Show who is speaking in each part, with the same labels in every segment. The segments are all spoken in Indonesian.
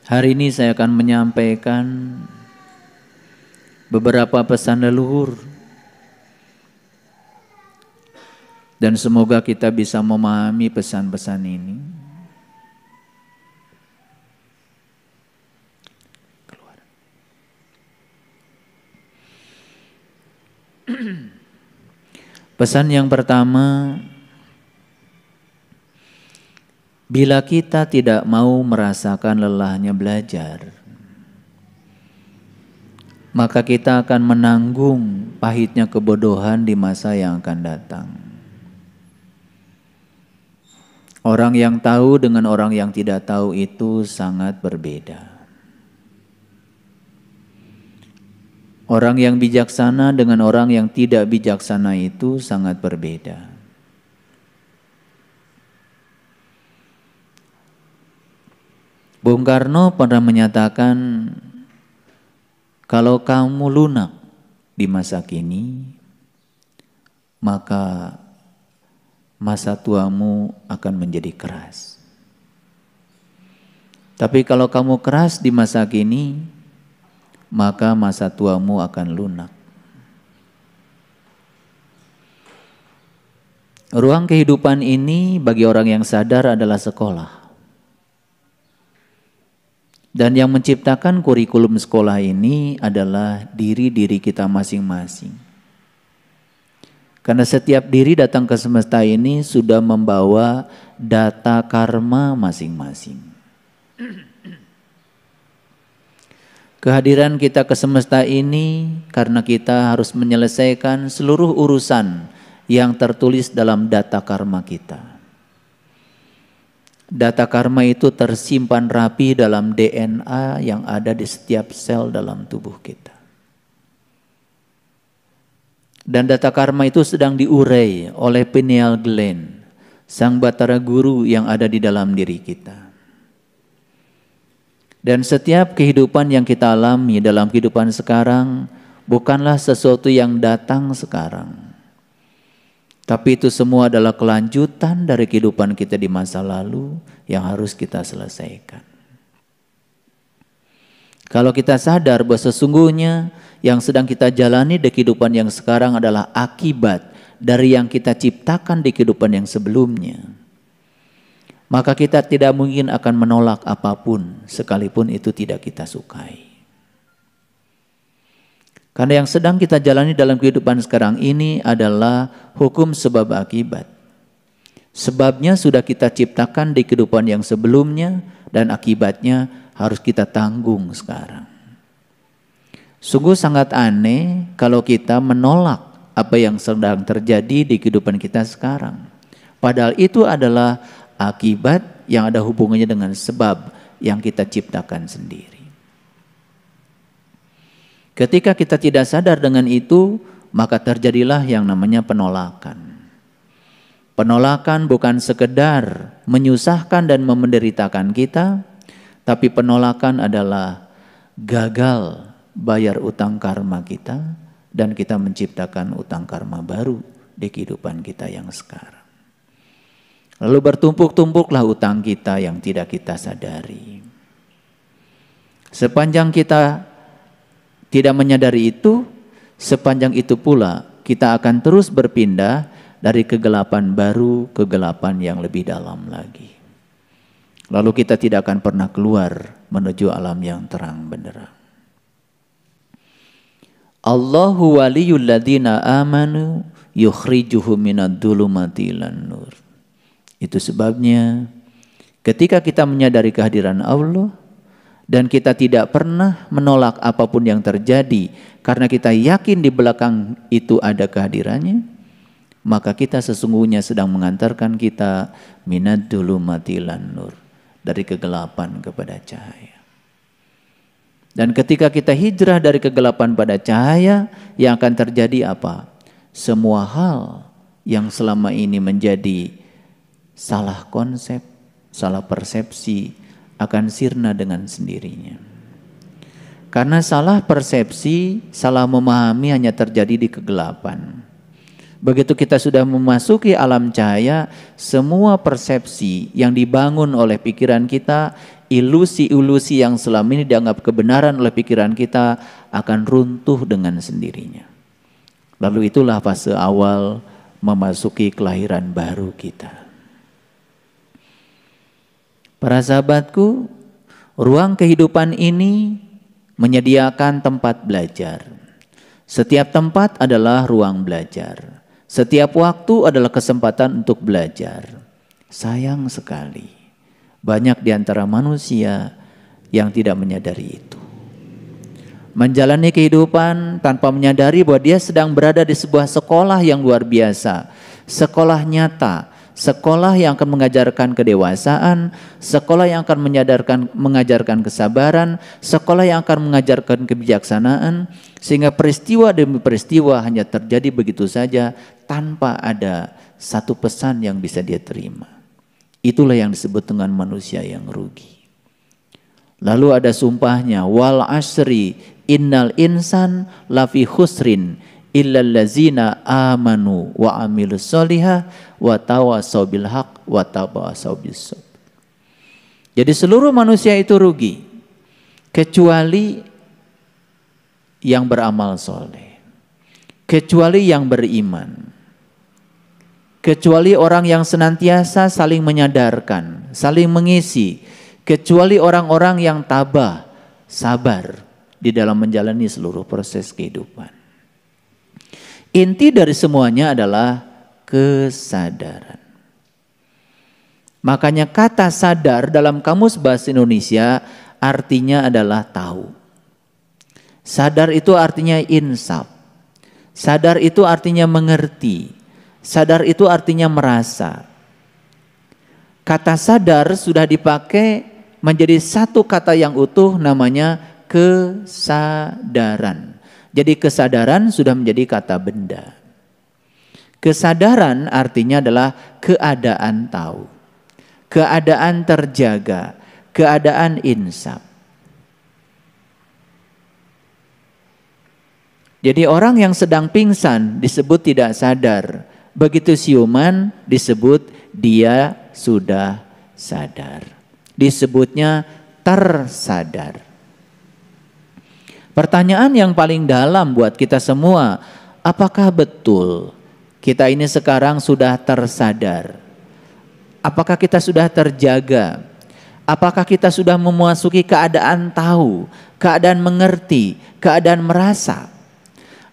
Speaker 1: Hari ini saya akan menyampaikan beberapa pesan leluhur dan semoga kita bisa memahami pesan-pesan ini. Pesan yang pertama, bila kita tidak mau merasakan lelahnya belajar, maka kita akan menanggung pahitnya kebodohan di masa yang akan datang. Orang yang tahu dengan orang yang tidak tahu itu sangat berbeda. Orang yang bijaksana dengan orang yang tidak bijaksana itu sangat berbeda. Bung Karno pernah menyatakan, kalau kamu lunak di masa kini, maka masa tuamu akan menjadi keras. Tapi kalau kamu keras di masa kini, maka masa tuamu akan lunak. Ruang kehidupan ini bagi orang yang sadar adalah sekolah. Dan yang menciptakan kurikulum sekolah ini adalah diri-diri kita masing-masing. Karena setiap diri datang ke semesta ini sudah membawa data karma masing-masing. Kehadiran kita ke semesta ini karena kita harus menyelesaikan seluruh urusan yang tertulis dalam data karma kita. Data karma itu tersimpan rapi dalam DNA yang ada di setiap sel dalam tubuh kita. Dan data karma itu sedang diurai oleh pineal gland, sang batara guru yang ada di dalam diri kita. Dan setiap kehidupan yang kita alami dalam kehidupan sekarang bukanlah sesuatu yang datang sekarang. Tapi itu semua adalah kelanjutan dari kehidupan kita di masa lalu yang harus kita selesaikan. Kalau kita sadar bahwa sesungguhnya yang sedang kita jalani di kehidupan yang sekarang adalah akibat dari yang kita ciptakan di kehidupan yang sebelumnya, maka kita tidak mungkin akan menolak apapun sekalipun itu tidak kita sukai. Karena yang sedang kita jalani dalam kehidupan sekarang ini adalah hukum sebab akibat. Sebabnya sudah kita ciptakan di kehidupan yang sebelumnya dan akibatnya harus kita tanggung sekarang. Sungguh sangat aneh kalau kita menolak apa yang sedang terjadi di kehidupan kita sekarang. Padahal itu adalah akibat yang ada hubungannya dengan sebab yang kita ciptakan sendiri. Ketika kita tidak sadar dengan itu, maka terjadilah yang namanya penolakan. Penolakan bukan sekedar menyusahkan dan menderitakan kita, tapi penolakan adalah gagal bayar utang karma kita dan kita menciptakan utang karma baru di kehidupan kita yang sekarang. Lalu bertumpuk-tumpuklah utang kita yang tidak kita sadari. Sepanjang kita tidak menyadari itu, sepanjang itu pula kita akan terus berpindah dari kegelapan baru ke kegelapan yang lebih dalam lagi. Lalu kita tidak akan pernah keluar menuju alam yang terang benderang. Allahu waliyul ladzina amanu yukhrijuhum minadh dhulumati ilan nur. Itu sebabnya ketika kita menyadari kehadiran Allah dan kita tidak pernah menolak apapun yang terjadi karena kita yakin di belakang itu ada kehadirannya, maka kita sesungguhnya sedang mengantarkan kita minad dhulumati ilan nur, dari kegelapan kepada cahaya. Dan ketika kita hijrah dari kegelapan pada cahaya, yang akan terjadi apa? Semua hal yang selama ini menjadi salah konsep, salah persepsi akan sirna dengan sendirinya. Karena salah persepsi, salah memahami hanya terjadi di kegelapan. Begitu kita sudah memasuki alam cahaya, semua persepsi yang dibangun oleh pikiran kita, ilusi-ilusi yang selama ini dianggap kebenaran oleh pikiran kita akan runtuh dengan sendirinya. Lalu itulah fase awal memasuki kelahiran baru kita. Para sahabatku, ruang kehidupan ini menyediakan tempat belajar. Setiap tempat adalah ruang belajar. Setiap waktu adalah kesempatan untuk belajar. Sayang sekali, banyak di antara manusia yang tidak menyadari itu. Menjalani kehidupan tanpa menyadari bahwa dia sedang berada di sebuah sekolah yang luar biasa. Sekolah nyata, sekolah yang akan mengajarkan kedewasaan, sekolah yang akan mengajarkan kesabaran, sekolah yang akan mengajarkan kebijaksanaan, sehingga peristiwa demi peristiwa hanya terjadi begitu saja tanpa ada satu pesan yang bisa dia terima. Itulah yang disebut dengan manusia yang rugi. Lalu ada sumpahnya, wal asri innal insan lafi khusrin illal ladzina amanu wa amilus solihah wa tawasaw bil haq wa tawasaw bis sabr. Jadi seluruh manusia itu rugi kecuali yang beramal soleh, kecuali yang beriman, kecuali orang yang senantiasa saling menyadarkan, saling mengisi, kecuali orang-orang yang tabah, sabar di dalam menjalani seluruh proses kehidupan. Inti dari semuanya adalah kesadaran. Makanya kata sadar dalam Kamus Bahasa Indonesia artinya adalah tahu. Sadar itu artinya insaf. Sadar itu artinya mengerti. Sadar itu artinya merasa. Kata sadar sudah dipakai menjadi satu kata yang utuh, namanya kesadaran. Jadi kesadaran sudah menjadi kata benda. Kesadaran artinya adalah keadaan tahu, keadaan terjaga, keadaan insaf. Jadi orang yang sedang pingsan disebut tidak sadar. Begitu siuman disebut dia sudah sadar. Disebutnya tersadar. Pertanyaan yang paling dalam buat kita semua, apakah betul kita ini sekarang sudah tersadar? Apakah kita sudah terjaga? Apakah kita sudah memasuki keadaan tahu, keadaan mengerti, keadaan merasa?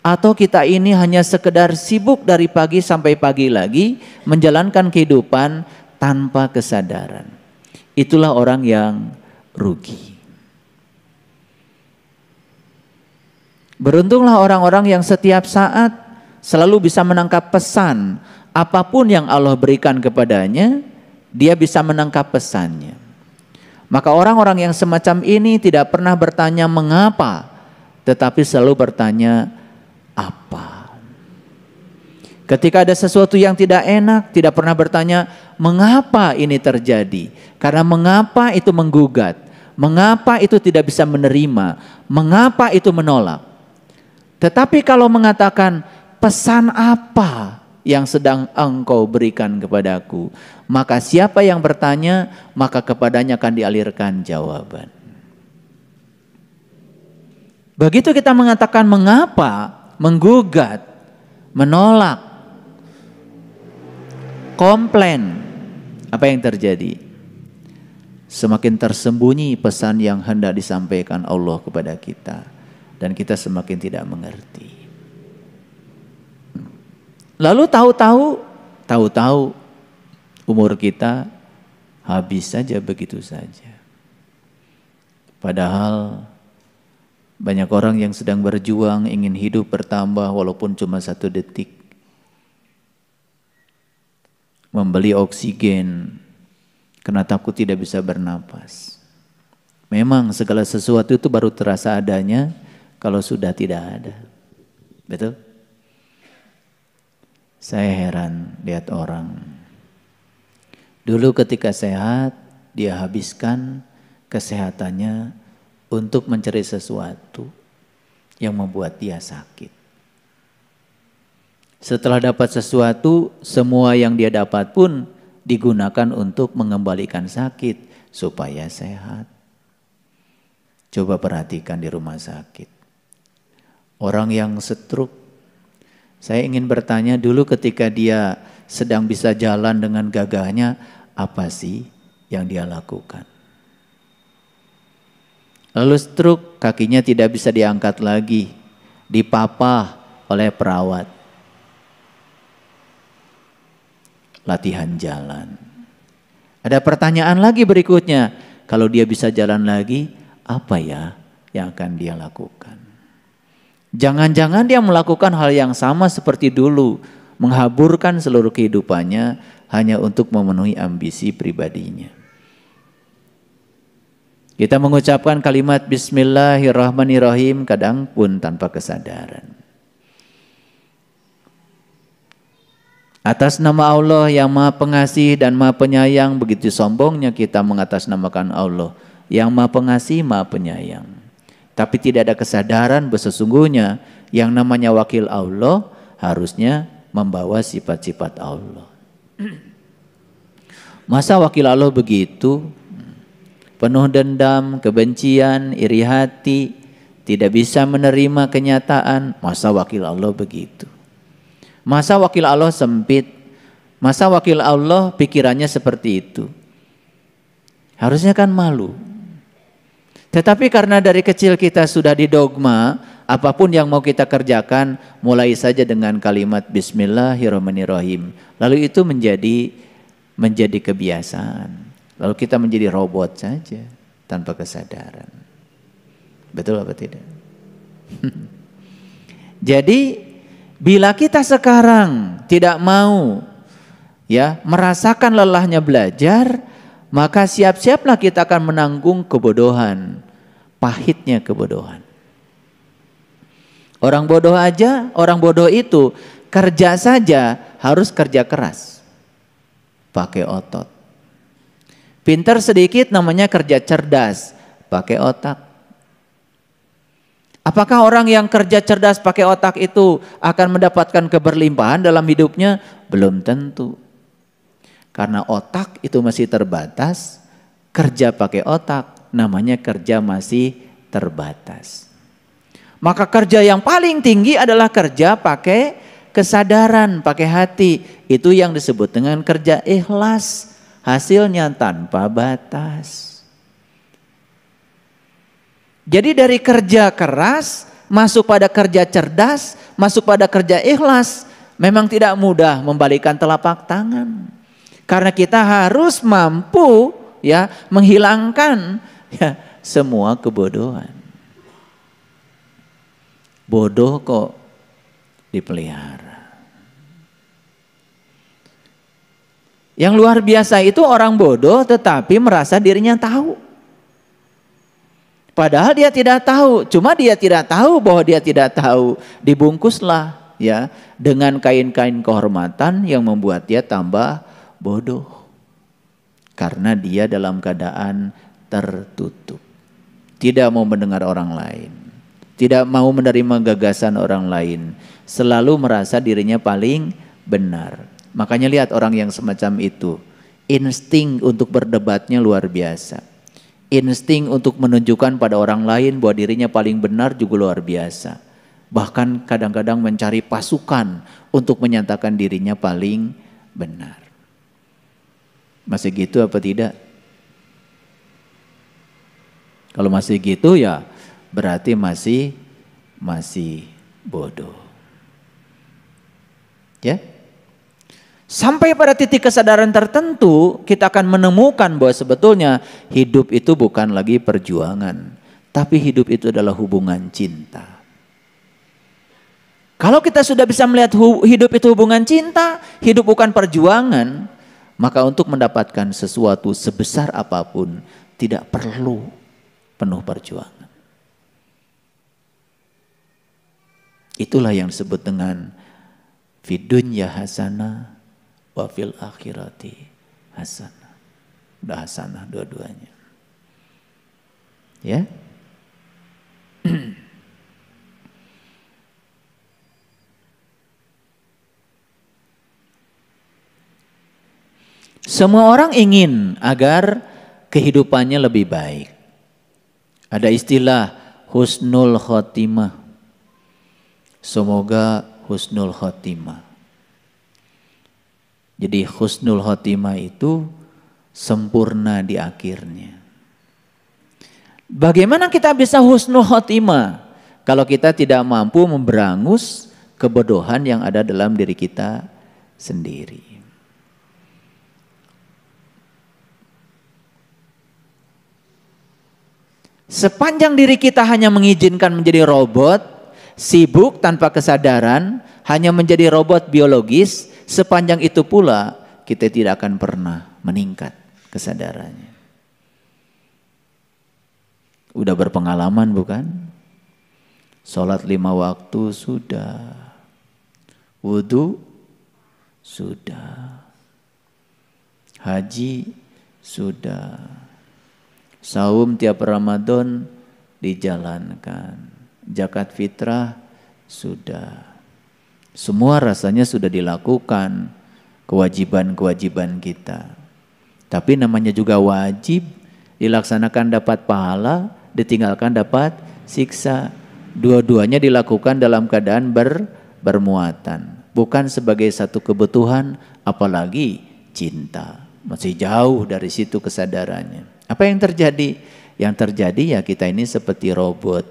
Speaker 1: Atau kita ini hanya sekedar sibuk dari pagi sampai pagi lagi menjalankan kehidupan tanpa kesadaran? Itulah orang yang rugi. Beruntunglah orang-orang yang setiap saat selalu bisa menangkap pesan. Apapun yang Allah berikan kepadanya, dia bisa menangkap pesannya. Maka orang-orang yang semacam ini tidak pernah bertanya mengapa, tetapi selalu bertanya apa. Ketika ada sesuatu yang tidak enak, tidak pernah bertanya mengapa ini terjadi. Karena mengapa itu menggugat, mengapa itu tidak bisa menerima, mengapa itu menolak. Tetapi kalau mengatakan pesan apa yang sedang engkau berikan kepadaku, maka siapa yang bertanya, maka kepadanya akan dialirkan jawaban. Begitu kita mengatakan mengapa, menggugat, menolak, komplain, apa yang terjadi? Semakin tersembunyi pesan yang hendak disampaikan Allah kepada kita. Dan kita semakin tidak mengerti. Lalu tahu-tahu umur kita habis saja begitu saja. Padahal banyak orang yang sedang berjuang ingin hidup bertambah walaupun cuma 1 detik. Membeli oksigen karena takut tidak bisa bernapas. Memang segala sesuatu itu baru terasa adanya kalau sudah tidak ada. Betul? Saya heran lihat orang. Dulu ketika sehat, dia habiskan kesehatannya untuk mencari sesuatu yang membuat dia sakit. Setelah dapat sesuatu, semua yang dia dapat pun digunakan untuk mengembalikan sakit supaya sehat. Coba perhatikan di rumah sakit. Orang yang stroke, saya ingin bertanya dulu ketika dia sedang bisa jalan dengan gagahnya, apa sih yang dia lakukan? Lalu stroke, kakinya tidak bisa diangkat lagi, dipapah oleh perawat. Latihan jalan. Ada pertanyaan lagi berikutnya, kalau dia bisa jalan lagi, apa ya yang akan dia lakukan? Jangan-jangan dia melakukan hal yang sama seperti dulu, menghaburkan seluruh kehidupannya hanya untuk memenuhi ambisi pribadinya. Kita mengucapkan kalimat Bismillahirrahmanirrahim kadang pun tanpa kesadaran. Atas nama Allah yang Maha Pengasih dan Maha Penyayang, begitu sombongnya kita mengatasnamakan Allah yang Maha Pengasih, Maha Penyayang. Tapi tidak ada kesadaran bahwa sesungguhnya yang namanya wakil Allah harusnya membawa sifat-sifat Allah. Masa wakil Allah begitu? Penuh dendam, kebencian, iri hati, tidak bisa menerima kenyataan. Masa wakil Allah begitu? Masa wakil Allah sempit? Masa wakil Allah pikirannya seperti itu? Harusnya kan malu. Tetapi karena dari kecil kita sudah didogma, apapun yang mau kita kerjakan, mulai saja dengan kalimat Bismillahirrahmanirrahim. Lalu itu menjadi kebiasaan. Lalu kita menjadi robot saja tanpa kesadaran. Betul apa tidak? Jadi bila kita sekarang tidak mau merasakan lelahnya belajar, maka siap-siaplah kita akan menanggung kebodohan, pahitnya kebodohan. Orang bodoh itu kerja saja harus kerja keras, pakai otot. Pintar sedikit namanya kerja cerdas, pakai otak. Apakah orang yang kerja cerdas pakai otak itu akan mendapatkan keberlimpahan dalam hidupnya? Belum tentu. Karena otak itu masih terbatas, kerja pakai otak namanya kerja masih terbatas. Maka kerja yang paling tinggi adalah kerja pakai kesadaran, pakai hati. Itu yang disebut dengan kerja ikhlas, hasilnya tanpa batas. Jadi dari kerja keras masuk pada kerja cerdas, masuk pada kerja ikhlas, memang tidak mudah membalikan telapak tangan. Karena kita harus mampu menghilangkan semua kebodohan. Bodoh kok dipelihara. Yang luar biasa itu orang bodoh tetapi merasa dirinya tahu. Padahal dia tidak tahu, cuma dia tidak tahu bahwa dia tidak tahu. Dibungkuslah dengan kain-kain kehormatan yang membuat dia tambah bodoh. Karena dia dalam keadaan tertutup. Tidak mau mendengar orang lain. Tidak mau menerima gagasan orang lain. Selalu merasa dirinya paling benar. Makanya lihat orang yang semacam itu. Insting untuk berdebatnya luar biasa. Insting untuk menunjukkan pada orang lain bahwa dirinya paling benar juga luar biasa. Bahkan kadang-kadang mencari pasukan untuk menyatakan dirinya paling benar. Masih gitu apa tidak? Kalau masih gitu berarti masih bodoh. Ya? Sampai pada titik kesadaran tertentu kita akan menemukan bahwa sebetulnya hidup itu bukan lagi perjuangan, tapi hidup itu adalah hubungan cinta. Kalau kita sudah bisa melihat hidup itu hubungan cinta, hidup bukan perjuangan, maka untuk mendapatkan sesuatu sebesar apapun tidak perlu penuh perjuangan. Itulah yang disebut dengan fid dunya hasanah wa fil akhirati hasanah. Udah hasanah dua-duanya. Ya. Semua orang ingin agar kehidupannya lebih baik. Ada istilah husnul khotimah. Semoga husnul khotimah. Jadi husnul khotimah itu sempurna di akhirnya. Bagaimana kita bisa husnul khotimah kalau kita tidak mampu memberangus kebodohan yang ada dalam diri kita sendiri? Sepanjang diri kita hanya mengizinkan menjadi robot, sibuk tanpa kesadaran, hanya menjadi robot biologis, sepanjang itu pula kita tidak akan pernah meningkat kesadarannya. Udah berpengalaman bukan? Sholat 5 waktu sudah, wudu sudah, haji sudah, saum tiap Ramadan dijalankan, zakat fitrah sudah. Semua rasanya sudah dilakukan, kewajiban-kewajiban kita. Tapi namanya juga wajib, dilaksanakan dapat pahala, ditinggalkan dapat siksa. Dua-duanya dilakukan dalam keadaan bermuatan. Bukan sebagai satu kebutuhan, apalagi cinta. Masih jauh dari situ kesadarannya. Apa yang terjadi? Yang terjadi ya kita ini seperti robot.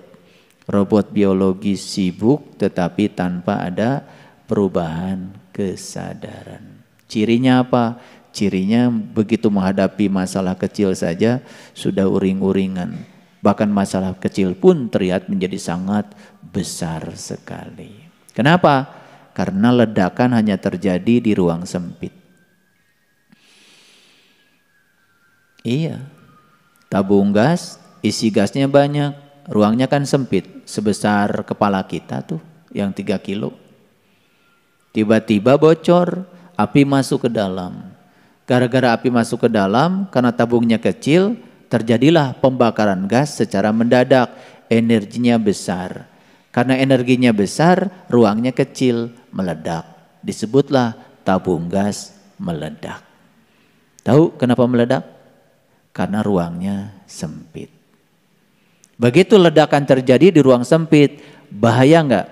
Speaker 1: Robot biologis sibuk tetapi tanpa ada perubahan kesadaran. Cirinya apa? Cirinya begitu menghadapi masalah kecil saja sudah uring-uringan. Bahkan masalah kecil pun terlihat menjadi sangat besar sekali. Kenapa? Karena ledakan hanya terjadi di ruang sempit. Iya, tabung gas, isi gasnya banyak, ruangnya kan sempit, sebesar kepala kita tuh, yang 3 kilo. Tiba-tiba bocor, api masuk ke dalam. Gara-gara api masuk ke dalam, karena tabungnya kecil, terjadilah pembakaran gas secara mendadak, energinya besar. Karena energinya besar, ruangnya kecil, meledak. Disebutlah tabung gas meledak. Tahu kenapa meledak? Karena ruangnya sempit. Begitu ledakan terjadi di ruang sempit, bahaya enggak?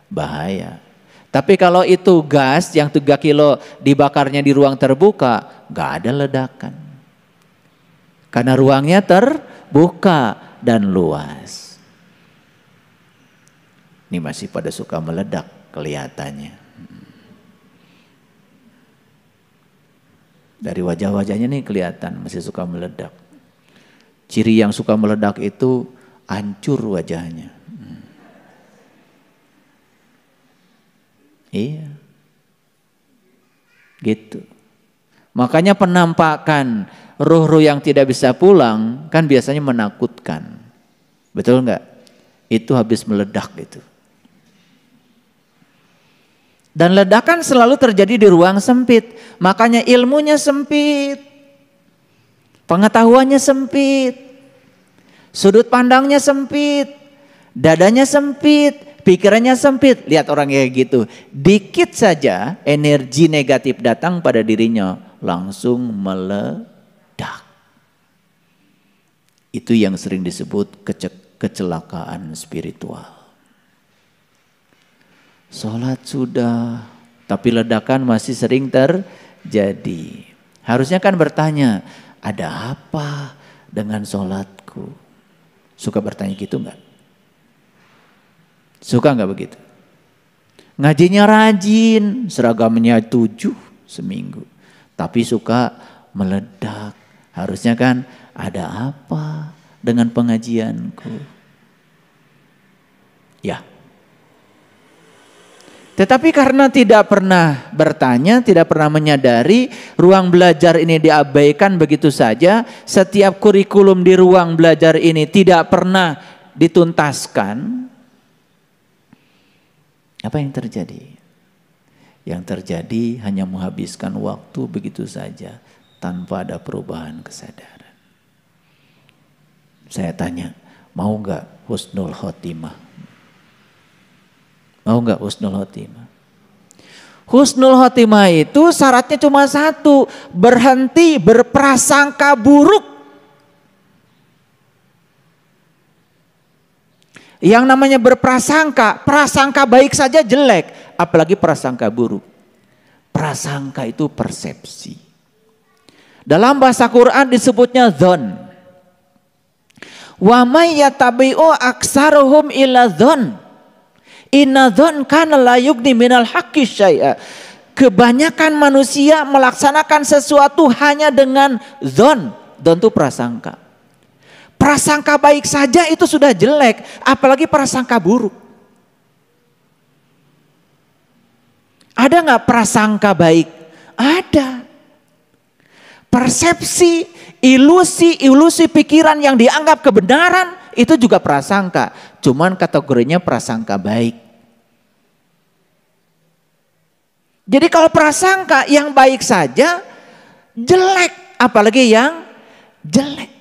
Speaker 1: Bahaya. Tapi kalau itu gas yang 3 kilo dibakarnya di ruang terbuka, enggak ada ledakan. Karena ruangnya terbuka dan luas. Ini masih pada suka meledak kelihatannya. Dari wajah-wajahnya nih kelihatan masih suka meledak. Ciri yang suka meledak itu hancur wajahnya. Iya. Gitu. Makanya penampakan ruh-ruh yang tidak bisa pulang kan biasanya menakutkan. Betul enggak? Itu habis meledak itu. Dan ledakan selalu terjadi di ruang sempit. Makanya ilmunya sempit. Pengetahuannya sempit. Sudut pandangnya sempit. Dadanya sempit. Pikirannya sempit. Lihat orang kayak gitu. Dikit saja energi negatif datang pada dirinya. Langsung meledak. Itu yang sering disebut kecelakaan spiritual. Sholat sudah, tapi ledakan masih sering terjadi. Harusnya kan bertanya, ada apa dengan sholatku? Suka bertanya gitu enggak? Suka enggak begitu? Ngajinya rajin, seragamnya 7 seminggu. Tapi suka meledak. Harusnya kan ada apa dengan pengajianku? Ya. Tetapi karena tidak pernah bertanya, tidak pernah menyadari, ruang belajar ini diabaikan begitu saja. Setiap kurikulum di ruang belajar ini tidak pernah dituntaskan. Apa yang terjadi? Yang terjadi hanya menghabiskan waktu begitu saja tanpa ada perubahan kesadaran. Saya tanya, mau enggak husnul khotimah? Mau enggak husnul khotimah? Husnul khotimah itu syaratnya cuma satu, berhenti berprasangka buruk. Yang namanya berprasangka, prasangka baik saja jelek, apalagi prasangka buruk. Prasangka itu persepsi. Dalam bahasa Quran disebutnya dzon. Wa may yatabi'u aksaruhum illa dzon. Inna dzon kana la yughni minal haqqi syai'a. Kebanyakan manusia melaksanakan sesuatu hanya dengan dzon. Dzon itu prasangka. Prasangka baik saja itu sudah jelek, apalagi prasangka buruk. Ada nggak prasangka baik? Ada. Persepsi, ilusi pikiran yang dianggap kebenaran itu juga prasangka. Cuman kategorinya prasangka baik. Jadi kalau prasangka yang baik saja jelek, apalagi yang jelek.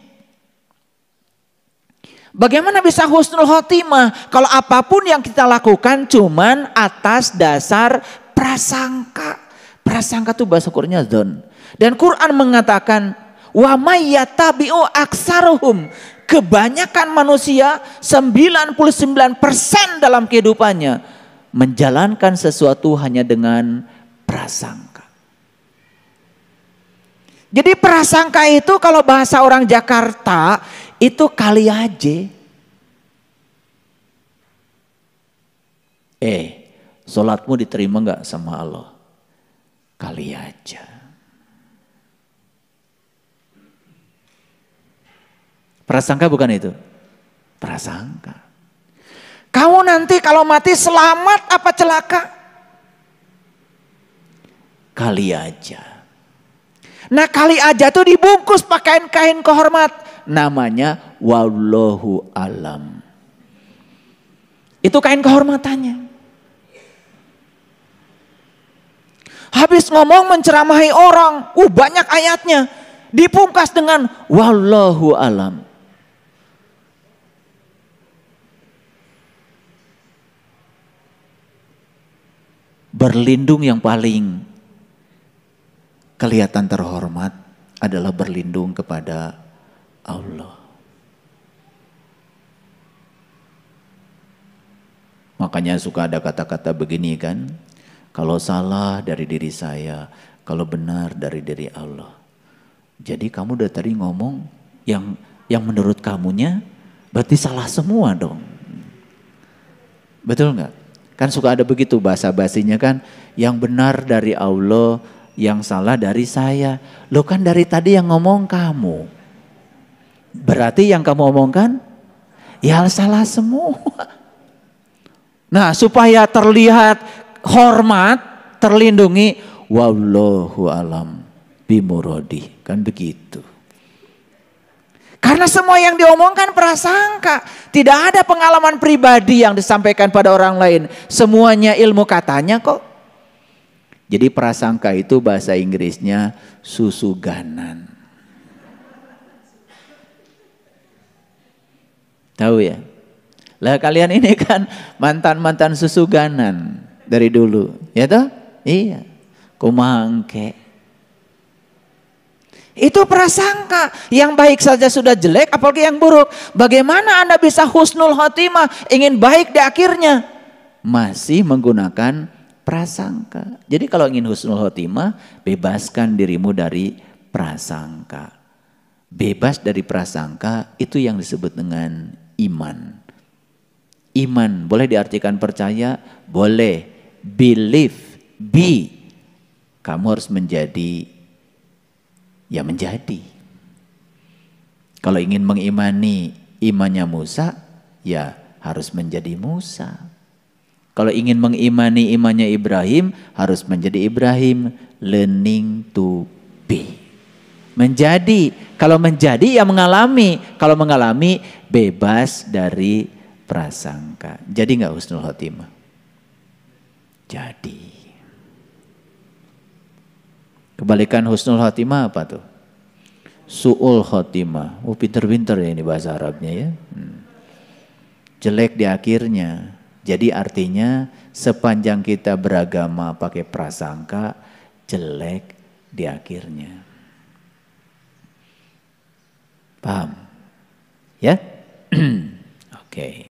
Speaker 1: Bagaimana bisa husnul khotimah kalau apapun yang kita lakukan cuman atas dasar prasangka. Prasangka itu bahasa Qur'annya dzon. Dan Quran mengatakan wa may yatabi'u aksaruhum. Kebanyakan manusia 99% dalam kehidupannya menjalankan sesuatu hanya dengan prasangka. Jadi prasangka itu kalau bahasa orang Jakarta itu kali aja. Sholatmu diterima nggak sama Allah? Kali aja. Prasangka bukan itu? Prasangka. Kamu nanti kalau mati selamat apa celaka? Kali aja. Nah kali aja tuh dibungkus pakai kain kehormat. Namanya wallahu alam. Itu kain kehormatannya. Habis ngomong menceramahi orang, banyak ayatnya. Dipungkas dengan wallahu alam. Berlindung yang paling kelihatan terhormat adalah berlindung kepada Allah. Makanya suka ada kata-kata begini kan, kalau salah dari diri saya, kalau benar dari diri Allah. Jadi kamu dari tadi ngomong yang menurut kamunya berarti salah semua dong. Betul nggak? Kan suka ada begitu bahasa-basinya kan, yang benar dari Allah, yang salah dari saya. Lo kan dari tadi yang ngomong kamu. Berarti yang kamu omongkan ya salah semua. Nah supaya terlihat hormat, terlindungi, wallahu alam bimuradi, kan begitu. Karena semua yang diomongkan prasangka, tidak ada pengalaman pribadi yang disampaikan pada orang lain. Semuanya ilmu katanya kok. Jadi prasangka itu bahasa Inggrisnya susuganan. Tahu ya? Lah kalian ini kan mantan-mantan susuganan dari dulu, ya toh? Iya. Kumangke. Itu prasangka, yang baik saja sudah jelek apalagi yang buruk. Bagaimana Anda bisa husnul khotimah, ingin baik di akhirnya? Masih menggunakan prasangka. Jadi kalau ingin husnul khotimah, bebaskan dirimu dari prasangka. Bebas dari prasangka itu yang disebut dengan iman. Iman boleh diartikan percaya, boleh believe, be. Kamu harus menjadi, ya menjadi. Kalau ingin mengimani imannya Musa, ya harus menjadi Musa. Kalau ingin mengimani imannya Ibrahim, harus menjadi Ibrahim. Learning to be. Menjadi, kalau menjadi ya mengalami, kalau mengalami bebas dari prasangka. Jadi nggak husnul khotimah? Jadi. Kebalikan husnul khotimah apa tuh? Su'ul khotimah. Pinter-pinter ya ini bahasa Arabnya ya. Jelek di akhirnya. Jadi artinya sepanjang kita beragama pakai prasangka, jelek di akhirnya. Paham? Ya? Oke.